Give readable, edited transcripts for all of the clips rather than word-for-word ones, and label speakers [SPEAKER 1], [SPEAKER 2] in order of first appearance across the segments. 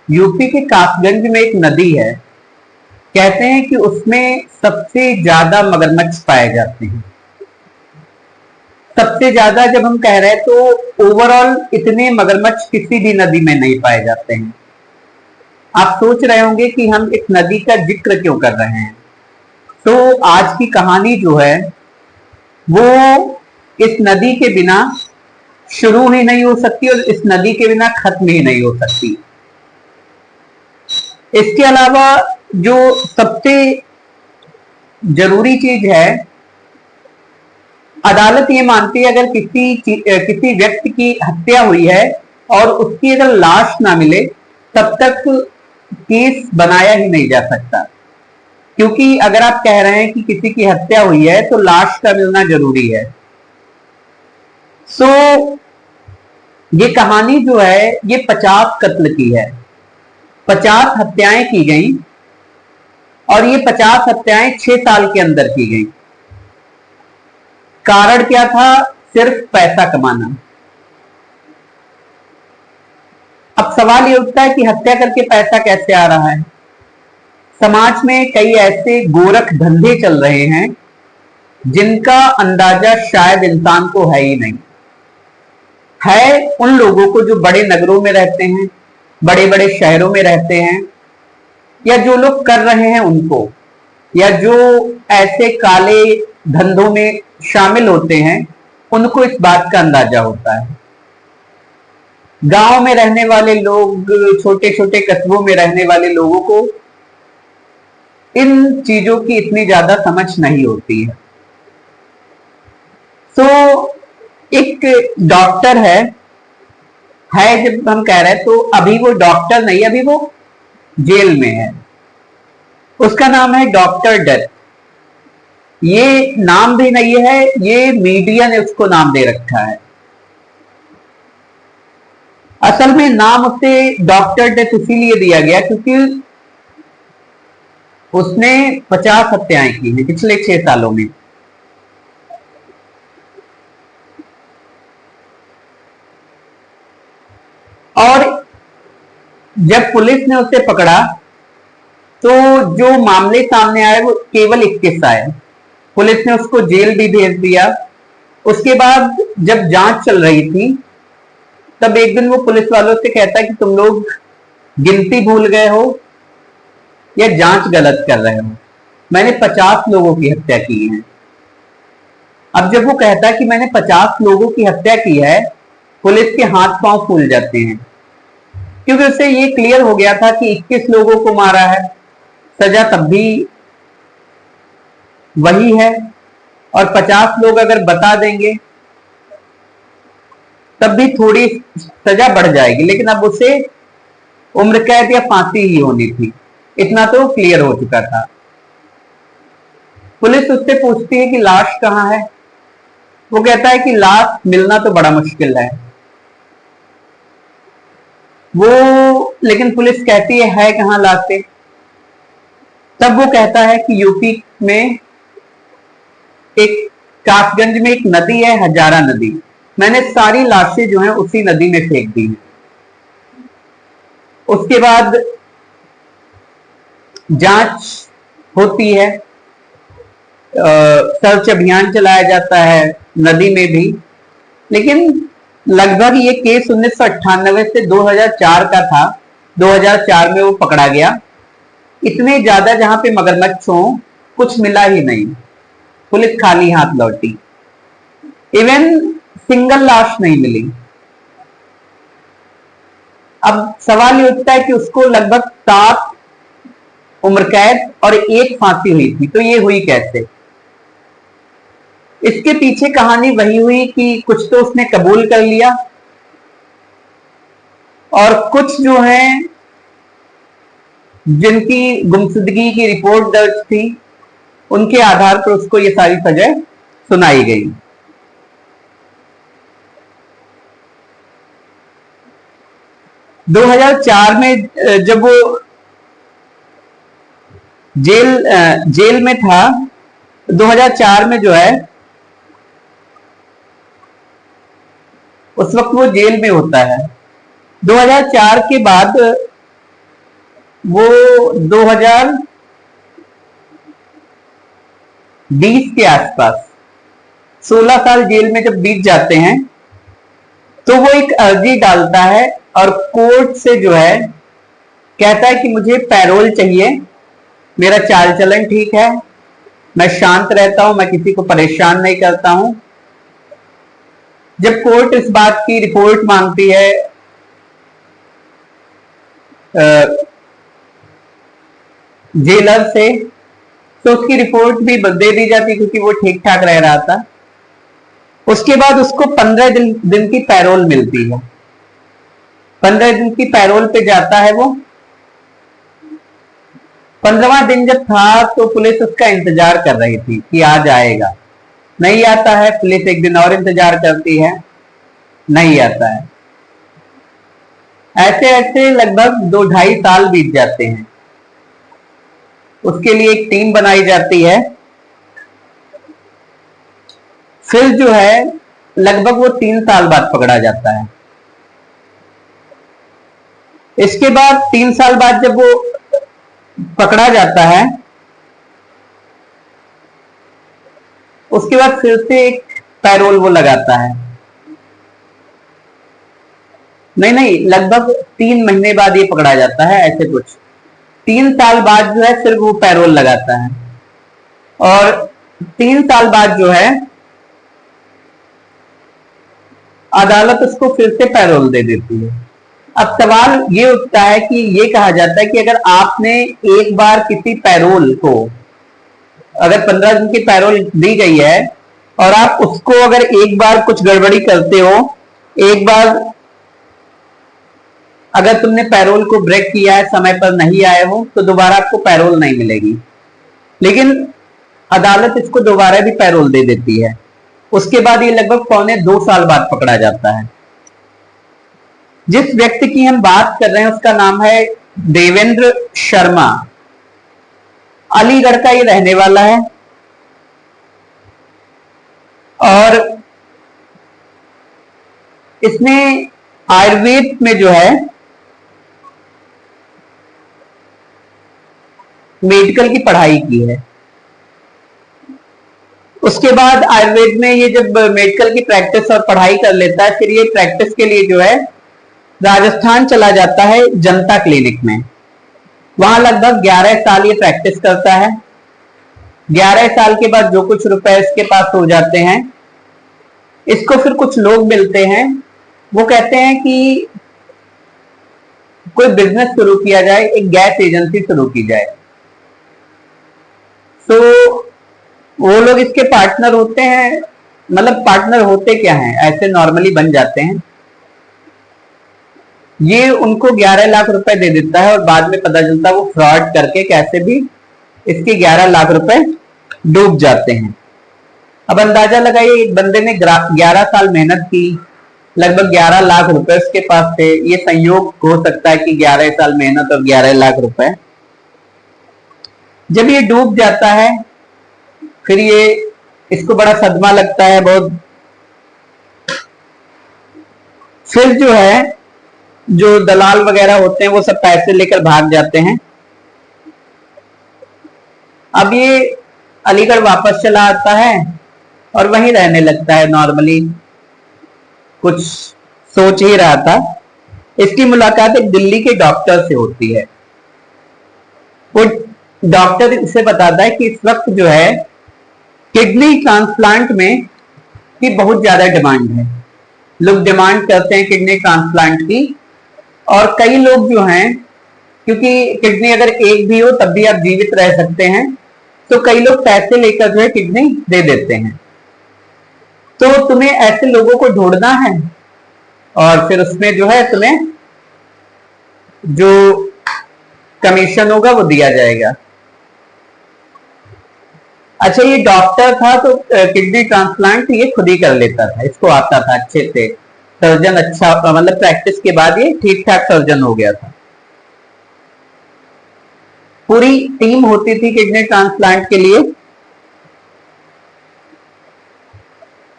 [SPEAKER 1] UP के कासगंज में एक नदी है। कहते हैं कि उसमें सबसे ज्यादा मगरमच्छ पाए जाते हैं। सबसे ज्यादा जब हम कह रहे हैं तो ओवरऑल इतने मगरमच्छ किसी भी नदी में नहीं पाए जाते हैं। आप सोच रहे होंगे कि हम इस नदी का जिक्र क्यों कर रहे हैं। तो आज की कहानी जो है वो इस नदी के बिना शुरू ही नहीं हो सकती और इस नदी के बिना खत्म ही नहीं हो सकती। इसके अलावा जो सबसे जरूरी चीज है, अदालत ये मानती है अगर किसी व्यक्ति की हत्या हुई है और उसकी अगर लाश ना मिले तब तक केस बनाया ही नहीं जा सकता। क्योंकि अगर आप कह रहे हैं कि किसी की हत्या हुई है तो लाश का मिलना जरूरी है। सो ये कहानी जो है ये 50 कत्ल की है। 50 हत्याएं की गई और ये 50 हत्याएं 6 साल के अंदर की गई। कारण क्या था? सिर्फ पैसा कमाना। अब सवाल ये उठता है कि हत्या करके पैसा कैसे आ रहा है। समाज में कई ऐसे गोरख धंधे चल रहे हैं जिनका अंदाजा शायद इंसान को है ही नहीं। है उन लोगों को जो बड़े नगरों में रहते हैं, बड़े बड़े शहरों में रहते हैं, या जो लोग कर रहे हैं उनको, या जो ऐसे काले धंधों में शामिल होते हैं उनको इस बात का अंदाजा होता है। गांव में रहने वाले लोग, छोटे छोटे कस्बों में रहने वाले लोगों को इन चीजों की इतनी ज्यादा समझ नहीं होती है। तो एक डॉक्टर है जब हम कह रहे हैं तो अभी वो डॉक्टर नहीं, अभी वो जेल में है। उसका नाम है डॉक्टर डेथ। ये नाम भी नहीं है, ये मीडिया ने उसको नाम दे रखा है। असल में नाम उसे डॉक्टर डेथ इसीलिए दिया गया क्योंकि उसने 50 हत्याएं की हैं पिछले 6 सालों में। और जब पुलिस ने उसे पकड़ा तो जो मामले सामने आए वो केवल 21 आए। पुलिस ने उसको जेल भी भेज दिया। उसके बाद जब जांच चल रही थी तब एक दिन वो पुलिस वालों से कहता है कि तुम लोग गिनती भूल गए हो या जांच गलत कर रहे हो, मैंने 50 लोगों की हत्या की है। अब जब वो कहता है कि मैंने 50 लोगों की हत्या की है, पुलिस के हाथ पांव फूल जाते हैं क्योंकि उससे ये क्लियर हो गया था कि 21 लोगों को मारा है, सजा तब भी वही है, और 50 लोग अगर बता देंगे तब भी थोड़ी सजा बढ़ जाएगी, लेकिन अब उसे उम्र कैद या फांसी ही होनी थी। इतना तो क्लियर हो चुका था। पुलिस उससे पूछती है कि लाश कहां है। वो कहता है कि लाश मिलना तो बड़ा मुश्किल है। वो लेकिन पुलिस कहती है कहां लाश? तब वो कहता है कि यूपी में एक कासगंज में एक नदी है, हजारा नदी, मैंने सारी लाशें जो हैं उसी नदी में फेंक दी हैं। उसके बाद जांच होती है, सर्च अभियान चलाया जाता है नदी में भी, लेकिन लगभग ये केस 1998 से 2004 का था। 2004 में वो पकड़ा गया। इतने ज्यादा जहां पे मगरमच्छ हो कुछ मिला ही नहीं, पुलिस खाली हाथ लौटी। इवन सिंगल लाश नहीं मिली। अब सवाल ये उठता है कि उसको लगभग 7 उम्र कैद और 1 फांसी हुई थी, तो ये हुई कैसे? इसके पीछे कहानी वही हुई कि कुछ तो उसने कबूल कर लिया और कुछ जो हैं जिनकी गुमशुदगी की रिपोर्ट दर्ज थी उनके आधार पर उसको ये सारी सजा सुनाई गई। दो 2004 में जब वो जेल में था, 2004 में जो है उस वक्त वो जेल में होता है। 2004 के बाद वो 2020 के आसपास 16 साल जेल में जब बीत जाते हैं तो वो एक अर्जी डालता है और कोर्ट से जो है कहता है कि मुझे पैरोल चाहिए, मेरा चाल चलन ठीक है, मैं शांत रहता हूं, मैं किसी को परेशान नहीं करता हूं। जब कोर्ट इस बात की रिपोर्ट मांगती है जेलर से, तो उसकी रिपोर्ट भी दे दी जाती क्योंकि वो ठीक ठाक रह रहा था। उसके बाद उसको 15 दिन की पैरोल मिलती है। 15 दिन की पैरोल पे जाता है वो। 15वां दिन जब था तो पुलिस उसका इंतजार कर रही थी कि आ जाएगा, नहीं आता है। पुलिस एक दिन और इंतजार करती है, नहीं आता है। ऐसे ऐसे लगभग 2-2.5 साल बीत जाते हैं। उसके लिए एक टीम बनाई जाती है। फिर जो है लगभग वो 3 साल बाद पकड़ा जाता है। इसके बाद 3 साल बाद जब वो पकड़ा जाता है, उसके बाद फिर से एक पैरोल वो लगाता है। नहीं नहीं, लगभग 3 महीने बाद ये पकड़ा जाता है, ऐसे कुछ 3 साल बाद जो है फिर वो पैरोल लगाता है। और 3 साल बाद जो है अदालत उसको फिर से पैरोल दे देती है। अब सवाल ये उठता है कि ये कहा जाता है कि अगर आपने एक बार किसी पैरोल को, अगर 15 दिन की पैरोल दी गई है और आप उसको अगर एक बार कुछ गड़बड़ी करते हो, एक बार अगर तुमने पैरोल को ब्रेक किया है, समय पर नहीं आए हो, तो दोबारा आपको पैरोल नहीं मिलेगी। लेकिन अदालत इसको दोबारा भी पैरोल दे देती है। उसके बाद ये लगभग 1.25 साल बाद पकड़ा जाता है। जिस व्यक्ति की हम बात कर रहे हैं उसका नाम है देवेंद्र शर्मा। अलीगढ़ का ये रहने वाला है और इसने आयुर्वेद में जो है मेडिकल की पढ़ाई की है। उसके बाद आयुर्वेद में ये जब मेडिकल की प्रैक्टिस और पढ़ाई कर लेता है, फिर ये प्रैक्टिस के लिए जो है राजस्थान चला जाता है जनता क्लिनिक में। वहां लगभग 11 साल ये प्रैक्टिस करता है। 11 साल के बाद जो कुछ रुपए इसके पास हो जाते हैं, इसको फिर कुछ लोग मिलते हैं। वो कहते हैं कि कोई बिजनेस शुरू किया जाए, एक गैस एजेंसी शुरू की जाए। तो वो लोग इसके पार्टनर होते हैं। मतलब पार्टनर होते क्या हैं, ऐसे नॉर्मली बन जाते हैं। ये उनको 11 लाख रुपए दे देता है और बाद में पता चलता है वो फ्रॉड करके कैसे भी इसके 11 लाख रुपए डूब जाते हैं। अब अंदाजा लगाइए, एक बंदे ने 11 साल मेहनत की, लगभग 11 लाख रुपए उसके पास थे। ये संयोग हो सकता है कि 11 साल मेहनत और 11 लाख रुपए। जब ये डूब जाता है, फिर ये इसको बड़ा सदमा लगता है बहुत। फिर जो है जो दलाल वगैरह होते हैं वो सब पैसे लेकर भाग जाते हैं। अब ये अलीगढ़ वापस चला आता है और वहीं रहने लगता है नॉर्मली, कुछ सोच ही रहा था। इसकी मुलाकात एक दिल्ली के डॉक्टर से होती है। वो डॉक्टर इसे बताता है कि इस वक्त जो है किडनी ट्रांसप्लांट में की बहुत ज्यादा डिमांड है। लोग डिमांड करते हैं किडनी ट्रांसप्लांट की। और कई लोग जो हैं, क्योंकि किडनी अगर एक भी हो तब भी आप जीवित रह सकते हैं, तो कई लोग पैसे लेकर जो है किडनी दे देते हैं। तो तुम्हें ऐसे लोगों को ढूंढना है और फिर उसमें जो है तुम्हें जो कमीशन होगा वो दिया जाएगा। अच्छा, ये डॉक्टर था तो किडनी ट्रांसप्लांट ये खुद ही कर लेता था, इसको आता था अच्छे से। सर्जन अच्छा, मतलब प्रैक्टिस के बाद ये ठीक ठाक सर्जन हो गया था। पूरी टीम होती थी किडनी ट्रांसप्लांट के लिए।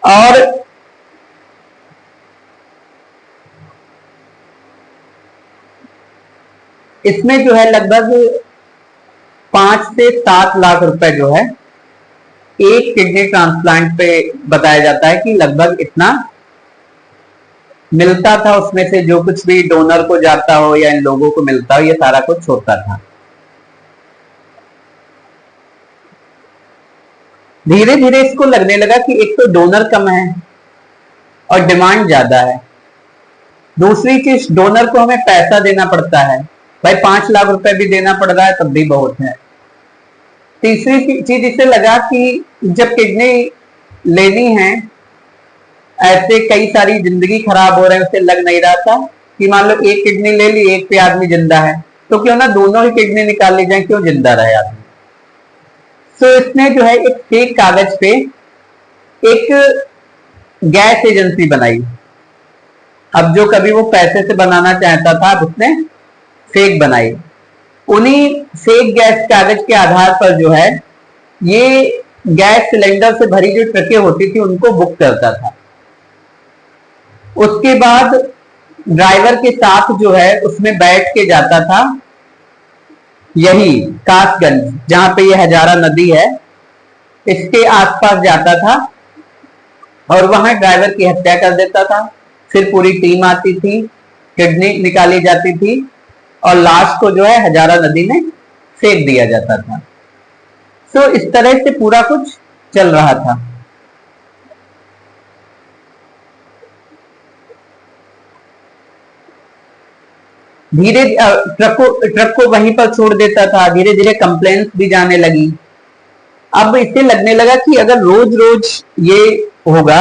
[SPEAKER 1] और इसमें जो है लगभग 5 से 7 लाख रुपए जो है एक किडनी ट्रांसप्लांट पे बताया जाता है कि लगभग इतना मिलता था। उसमें से जो कुछ भी डोनर को जाता हो या इन लोगों को मिलता हो, ये सारा कुछ होता था। धीरे धीरे इसको लगने लगा कि एक तो डोनर कम है और डिमांड ज्यादा है, दूसरी चीज डोनर को हमें पैसा देना पड़ता है, भाई 5 लाख रुपए भी देना पड़ रहा है तब भी बहुत है। तीसरी चीज इसे लगा कि जब किडनी लेनी है, ऐसे कई सारी जिंदगी खराब हो रहे हैं, उसे लग नहीं रहा था कि मान लो एक किडनी ले ली, एक पे आदमी जिंदा है, तो क्यों ना दोनों ही किडनी निकाल ली जाए, क्यों जिंदा रहे आदमी। तो इसने जो है एक फेक कागज पे एक गैस एजेंसी बनाई। अब जो कभी वो पैसे से बनाना चाहता था, अब उसने फेक बनाई। उन्हीं फेक गैस कागज के आधार पर जो है ये गैस सिलेंडर से भरी जो ट्रकें होती थी उनको बुक करता था। उसके बाद ड्राइवर के साथ जो है उसमें बैठ के जाता था, यही कासगंज जहां पे ये हजारा नदी है इसके आसपास जाता था और वहां ड्राइवर की हत्या कर देता था। फिर पूरी टीम आती थी, किडनी निकाली जाती थी और लाश को जो है हजारा नदी में फेंक दिया जाता था। तो इस तरह से पूरा कुछ चल रहा था। धीरे ट्रक को वहीं पर छोड़ देता था। धीरे धीरे कंप्लेंट्स भी जाने लगी। अब इसे लगने लगा कि अगर रोज रोज ये होगा,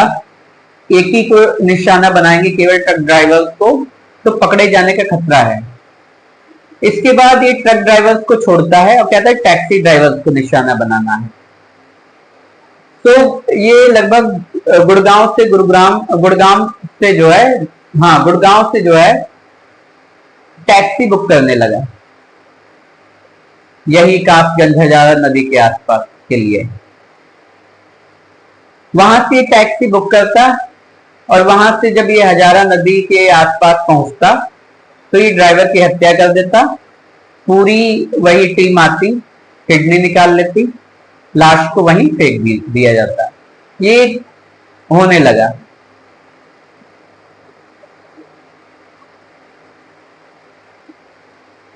[SPEAKER 1] एक ही को निशाना बनाएंगे केवल ट्रक ड्राइवर्स को, तो पकड़े जाने का खतरा है। इसके बाद ये ट्रक ड्राइवर्स को छोड़ता है और कहता है टैक्सी ड्राइवर्स को निशाना बनाना है। तो ये लगभग गुड़गांव से जो है टैक्सी बुक करने लगा, यही कासगंज हजारा नदी के आसपास के लिए। वहां से टैक्सी बुक करता और वहां से जब ये हजारा नदी के आसपास पहुंचता तो ये ड्राइवर की हत्या कर देता। पूरी वही टीम आती, किडनी निकाल लेती, लाश को वहीं फेंक दिया जाता। ये होने लगा।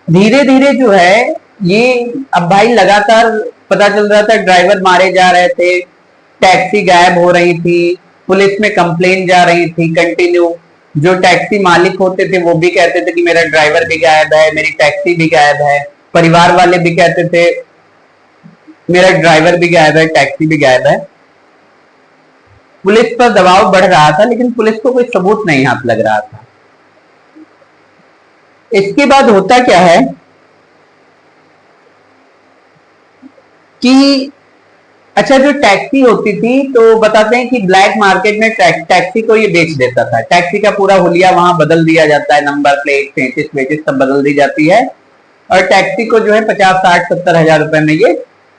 [SPEAKER 1] धीरे धीरे जो है ये अब भाई लगातार पता चल रहा था ड्राइवर मारे जा रहे थे, टैक्सी गायब हो रही थी, पुलिस में कंप्लेन जा रही थी कंटिन्यू। जो टैक्सी मालिक होते थे वो भी कहते थे कि मेरा ड्राइवर भी गायब है, मेरी टैक्सी भी गायब है। परिवार वाले भी कहते थे मेरा ड्राइवर भी गायब है, टैक्सी भी गायब है। पुलिस पर दबाव बढ़ रहा था लेकिन पुलिस को कोई सबूत नहीं हाथ लग रहा था। इसके बाद होता क्या है कि अच्छा, जो टैक्सी होती थी तो बताते हैं कि ब्लैक मार्केट में टैक्सी को ये बेच देता था। टैक्सी का पूरा हुलिया वहां बदल दिया जाता है, नंबर प्लेट, पेचिस वेचिस सब बदल दी जाती है और टैक्सी को जो है 50, 60, 70 हजार रुपए में ये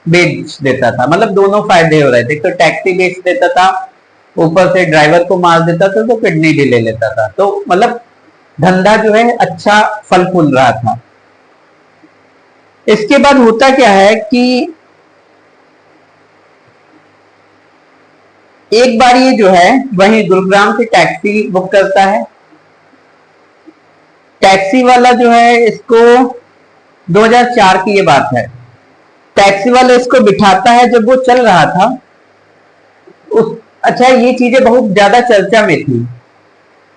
[SPEAKER 1] बेच देता था। मतलब दोनों फायदे हो रहे थे, तो टैक्सी बेच देता था, ऊपर से ड्राइवर को मार देता था, तो किडनी भी ले लेता था। तो मतलब धंधा जो है अच्छा फल फूल रहा था। इसके बाद होता क्या है कि एक बार ये जो है वही गुरुग्राम से टैक्सी बुक करता है। टैक्सी वाला जो है इसको 2004 की ये बात है, टैक्सी वाला इसको बिठाता है जब वो चल रहा था। अच्छा, ये चीजें बहुत ज्यादा चर्चा में थी।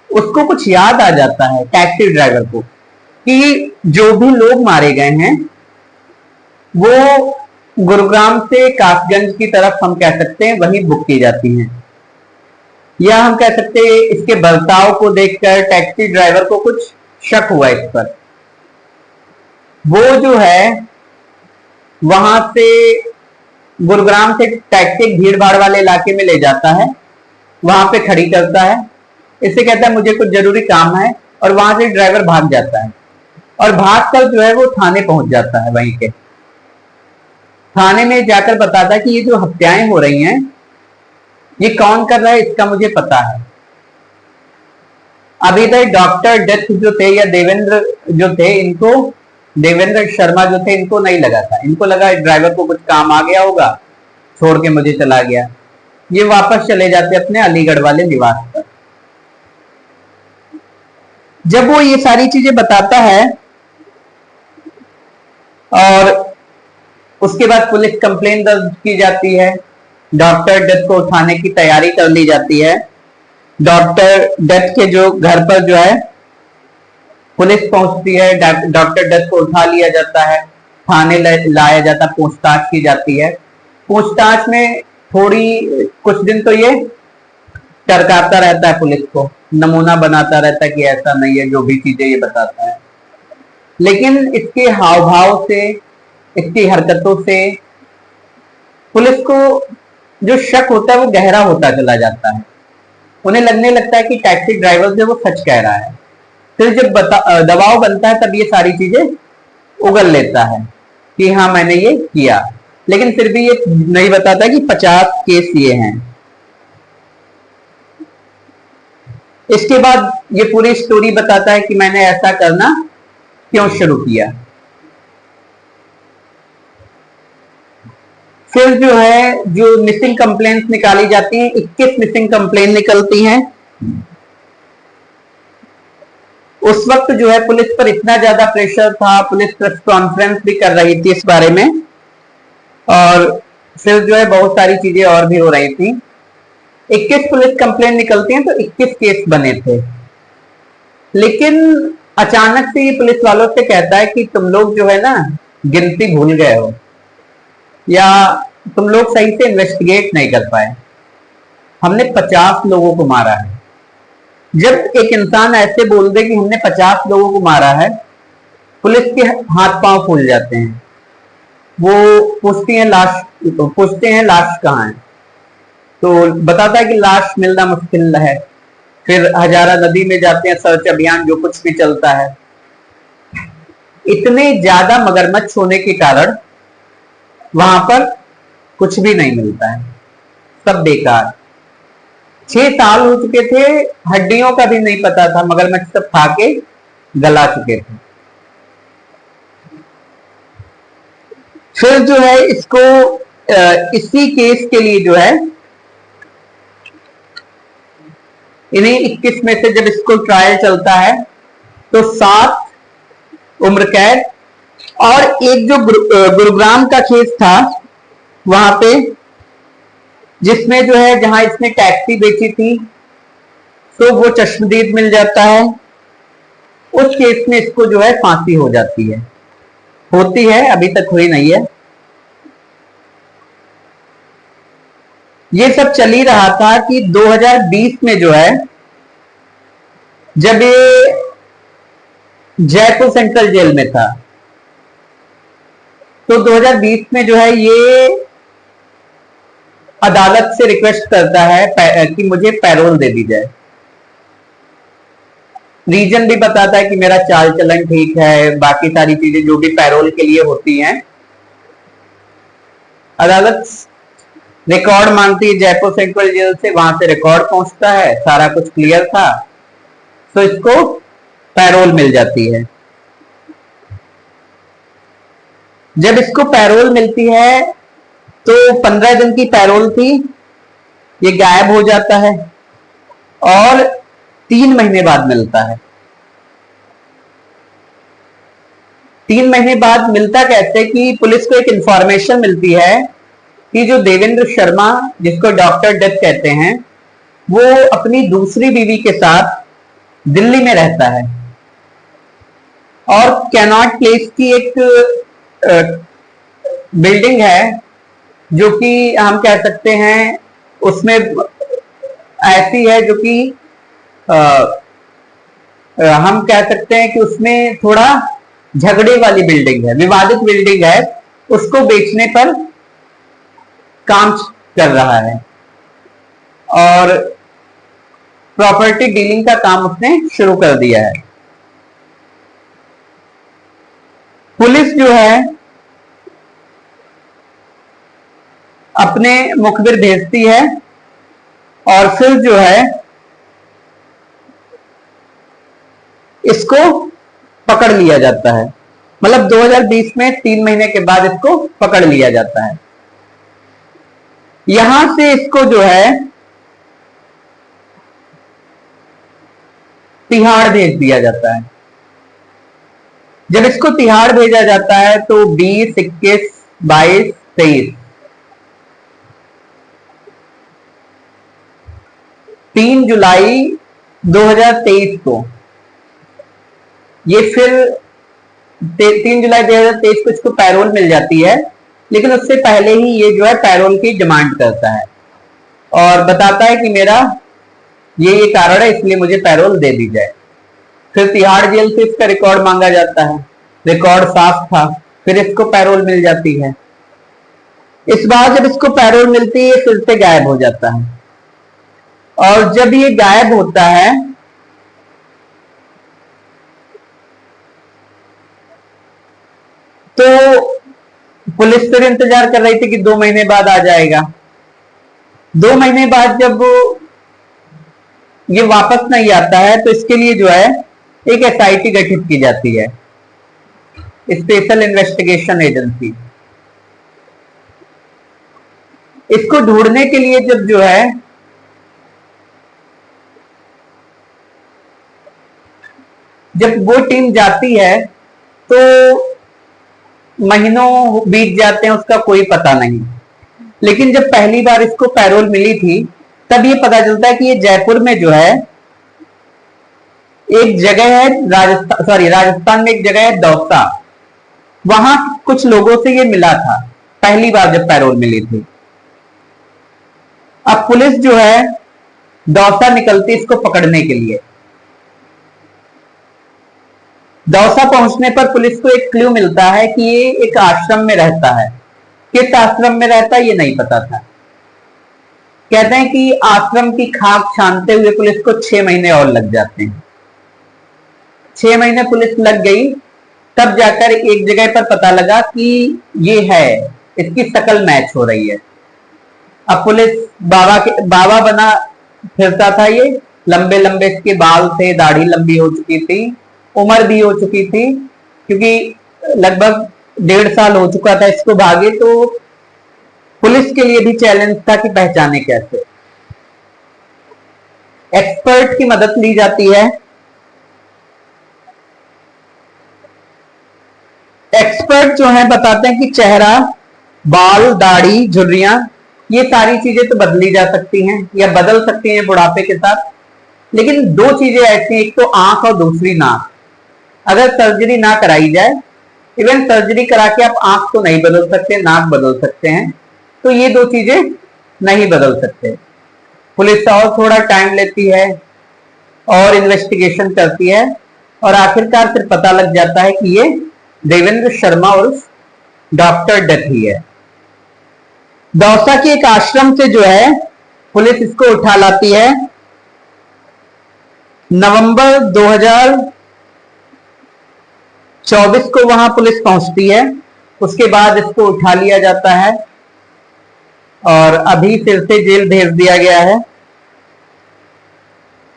[SPEAKER 1] उसको कुछ याद आ जाता है टैक्सी ड्राइवर को कि जो भी लोग मारे गए हैं वो गुरुग्राम से कासगंज की तरफ हम कह सकते हैं वहीं बुक की जाती हैं, या हम कह सकते हैं इसके बर्ताव को देखकर टैक्सी ड्राइवर को कुछ शक हुआ इस पर। वो जो है वहां से गुरुग्राम से टैक्सी भीड़ भाड़ वाले इलाके में ले जाता है, वहां पे खड़ी करता है, इससे कहता है मुझे कुछ जरूरी काम है, और वहां से ड्राइवर भाग जाता है। और भागकर जो है वो थाने पहुंच जाता है। वहीं के थाने में जाकर बताता है कि ये जो हत्याएं हो रही हैं ये कौन कर रहा है इसका मुझे पता है। अभी तक डॉक्टर डेथ जो थे या देवेंद्र जो थे, इनको देवेंद्र शर्मा जो थे इनको नहीं लगा था, इनको लगा ड्राइवर को कुछ काम आ गया होगा, छोड़ के मुझे चला गया। ये वापस चले जाते अपने अलीगढ़ वाले निवास पर। जब वो ये सारी चीजें बताता है और उसके बाद पुलिस कंप्लेन दर्ज की जाती है, डॉक्टर डेथ को उठाने की तैयारी कर ली जाती है। डॉक्टर डेथ के जो घर पर जो है पुलिस पहुंचती है, डॉक्टर डेथ को उठा लिया जाता है, थाने लाया जाता, पूछताछ की जाती है। पूछताछ में थोड़ी कुछ दिन तो ये टरकाता रहता है, पुलिस को नमूना बनाता रहता है कि ऐसा नहीं है, जो भी चीजें ये बताता है। लेकिन इसके हाव भाव से, इसकी हरकतों से पुलिस को जो शक होता है वो गहरा होता चला जाता है। उन्हें लगने लगता है कि टैक्सी ड्राइवर जो वो सच कह रहा है। फिर जब दबाव बनता है तब ये सारी चीजें उगल लेता है कि हाँ मैंने ये किया, लेकिन फिर भी ये नहीं बताता कि 50 केस ये हैं। इसके बाद ये पूरी स्टोरी बताता है कि मैंने ऐसा करना क्यों शुरू किया। फिर जो है जो मिसिंग कंप्लेंट्स निकाली जाती हैं, 21 मिसिंग कंप्लेंट निकलती हैं। उस वक्त जो है पुलिस पर इतना ज्यादा प्रेशर था, पुलिस प्रेस कॉन्फ्रेंस भी कर रही थी इस बारे में, और फिर जो है बहुत सारी चीजें और भी हो रही थी। 21 पुलिस कंप्लेंट निकलती हैं तो 21 केस बने थे। लेकिन अचानक से ये पुलिस वालों से कहता है कि तुम लोग जो है ना गिनती भूल गए हो, या तुम लोग सही से इन्वेस्टिगेट नहीं कर पाए। हमने 50 लोगों को मारा है। जब एक इंसान ऐसे बोल दे कि हमने 50 लोगों को मारा है, पुलिस के हाथ पांव फूल जाते हैं। वो पूछते हैं लाश कहाँ है, तो बताता है कि लाश मिलना मुश्किल है। फिर हजारा नदी में जाते हैं, सर्च अभियान जो कुछ भी चलता है। इतने ज्यादा मगरमच्छ होने के कारण वहां पर कुछ भी नहीं मिलता है, सब बेकार। 6 साल हो चुके थे, हड्डियों का भी नहीं पता था, मगरमच्छ सब खा के गला चुके थे। फिर जो है इसको इसी केस के लिए जो है इन्हीं 21 में से जब इसको ट्रायल चलता है तो 7 उम्र कैद, और एक जो गुरुग्राम का केस था वहां पे, जिसमें जो है जहां इसने टैक्सी बेची थी, तो वो चश्मदीद मिल जाता है। उस केस में इसको जो है फांसी हो जाती है, होती है, अभी तक हुई नहीं है। ये सब चल ही रहा था कि 2020 में जो है जब ये जयपुर सेंट्रल जेल में था, तो 2020 में जो है ये अदालत से रिक्वेस्ट करता है कि मुझे पैरोल दे दी जाए। रीजन भी बताता है कि मेरा चाल चलन ठीक है, बाकी सारी चीजें जो भी पैरोल के लिए होती हैं। अदालत रिकॉर्ड मांगती है जयपुर सेंट्रल जेल से, वहां से रिकॉर्ड पहुंचता है, सारा कुछ क्लियर था, तो इसको पैरोल मिल जाती है। जब इसको पैरोल मिलती है तो 15 दिन की पैरोल थी, ये गायब हो जाता है और 3 महीने बाद मिलता है। 3 महीने बाद मिलता कैसे कि पुलिस को एक इंफॉर्मेशन मिलती है कि जो देवेंद्र शर्मा, जिसको डॉक्टर डेथ कहते हैं, वो अपनी दूसरी बीवी के साथ दिल्ली में रहता है और कैनॉट प्लेस की एक बिल्डिंग है जो कि हम कह सकते हैं उसमें ऐसी है जो कि हम कह सकते हैं कि उसमें थोड़ा झगड़े वाली बिल्डिंग है, विवादित बिल्डिंग है, उसको बेचने पर काम कर रहा है और प्रॉपर्टी डीलिंग का काम उसने शुरू कर दिया है। पुलिस जो है अपने मुखबिर भेजती है और फिर जो है इसको पकड़ लिया जाता है। मतलब 2020 में 3 महीने के बाद इसको पकड़ लिया जाता है। यहां से इसको जो है तिहाड़ भेज दिया जाता है। जब इसको तिहाड़ भेजा जाता है तो 20, 21, 22, 23 3 जुलाई 2023 को ये फिर 3 जुलाई 2023 को इसको पैरोल मिल जाती है, लेकिन उससे पहले ही ये जो है पैरोल की डिमांड करता है और बताता है कि मेरा ये कारण है, इसलिए मुझे पैरोल दे दी जाए। फिर तिहाड़ जेल से इसका रिकॉर्ड मांगा जाता है, रिकॉर्ड साफ था, फिर इसको पैरोल मिल जाती है। इस बार जब इसको पैरोल मिलती है फिर से गायब हो जाता है, और जब ये गायब होता है तो पुलिस फिर इंतजार कर रही थी कि 2 महीने बाद आ जाएगा। 2 महीने बाद जब ये वापस नहीं आता है तो इसके लिए जो है एक एसआईटी गठित की जाती है, स्पेशल इन्वेस्टिगेशन एजेंसी। इसको ढूंढने के लिए जब वो टीम जाती है तो महीनों बीत जाते हैं, उसका कोई पता नहीं। लेकिन जब पहली बार इसको पैरोल मिली थी तब ये पता चलता है कि ये जयपुर में जो है एक जगह है, राजस्थान में एक जगह है दौसा, वहां कुछ लोगों से ये मिला था पहली बार जब पैरोल मिली थी। अब पुलिस जो है दौसा निकलती इसको पकड़ने के लिए। दौसा पहुंचने पर पुलिस को एक क्लू मिलता है कि ये एक आश्रम में रहता है। किस आश्रम में रहता है ये नहीं पता था। कहते हैं कि आश्रम की खाक छानते हुए पुलिस को 6 महीने और लग जाते हैं। 6 महीने पुलिस लग गई, तब जाकर एक जगह पर पता लगा कि ये है, इसकी शकल मैच हो रही है। अब पुलिस बाबा बना फिरता था, ये लंबे लंबे इसके बाल थे, दाढ़ी लंबी हो चुकी थी, उम्र भी हो चुकी थी, क्योंकि लगभग 1.5 साल हो चुका था इसको भागे। तो पुलिस के लिए भी चैलेंज था कि पहचाने कैसे। एक्सपर्ट की मदद ली जाती है। एक्सपर्ट जो है बताते हैं कि चेहरा, बाल, दाढ़ी, झुर्रियां, ये सारी चीजें तो बदली जा सकती हैं या बदल सकती हैं बुढ़ापे के साथ, लेकिन 2 चीजें ऐसी हैं, एक तो आंख और दूसरी नाक। अगर सर्जरी ना कराई जाए, इवन सर्जरी करा के आप आंख तो नहीं बदल सकते, नाक बदल सकते हैं, तो ये 2 चीजें नहीं बदल सकते। पुलिस और थोड़ा टाइम लेती है और इन्वेस्टिगेशन करती है और आखिरकार फिर पता लग जाता है कि ये देवेंद्र शर्मा उर्फ डॉक्टर डथ ही है। दौसा के एक आश्रम से जो है पुलिस इसको उठा लाती है। नवंबर 2024 को वहां पुलिस पहुंचती है। उसके बाद इसको उठा लिया जाता है और अभी फिर से जेल भेज दिया गया है।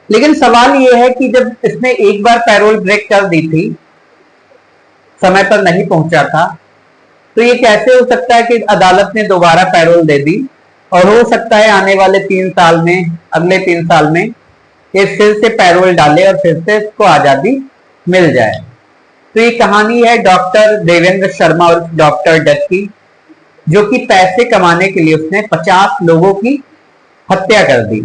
[SPEAKER 1] लेकिन सवाल यह है कि जब इसने एक बार पैरोल ब्रेक कर दी थी, समय पर नहीं पहुंचा था, तो ये कैसे हो सकता है कि अदालत ने दोबारा पैरोल दे दी और हो सकता है आने वाले 3 साल में, अगले 3 साल में ये फिर से पैरोल डाले और फिर से इसको आजादी मिल जाए। तो ये कहानी है डॉक्टर देवेंद्र शर्मा और डॉक्टर डथ की, जो कि पैसे कमाने के लिए उसने 50 लोगों की हत्या कर दी।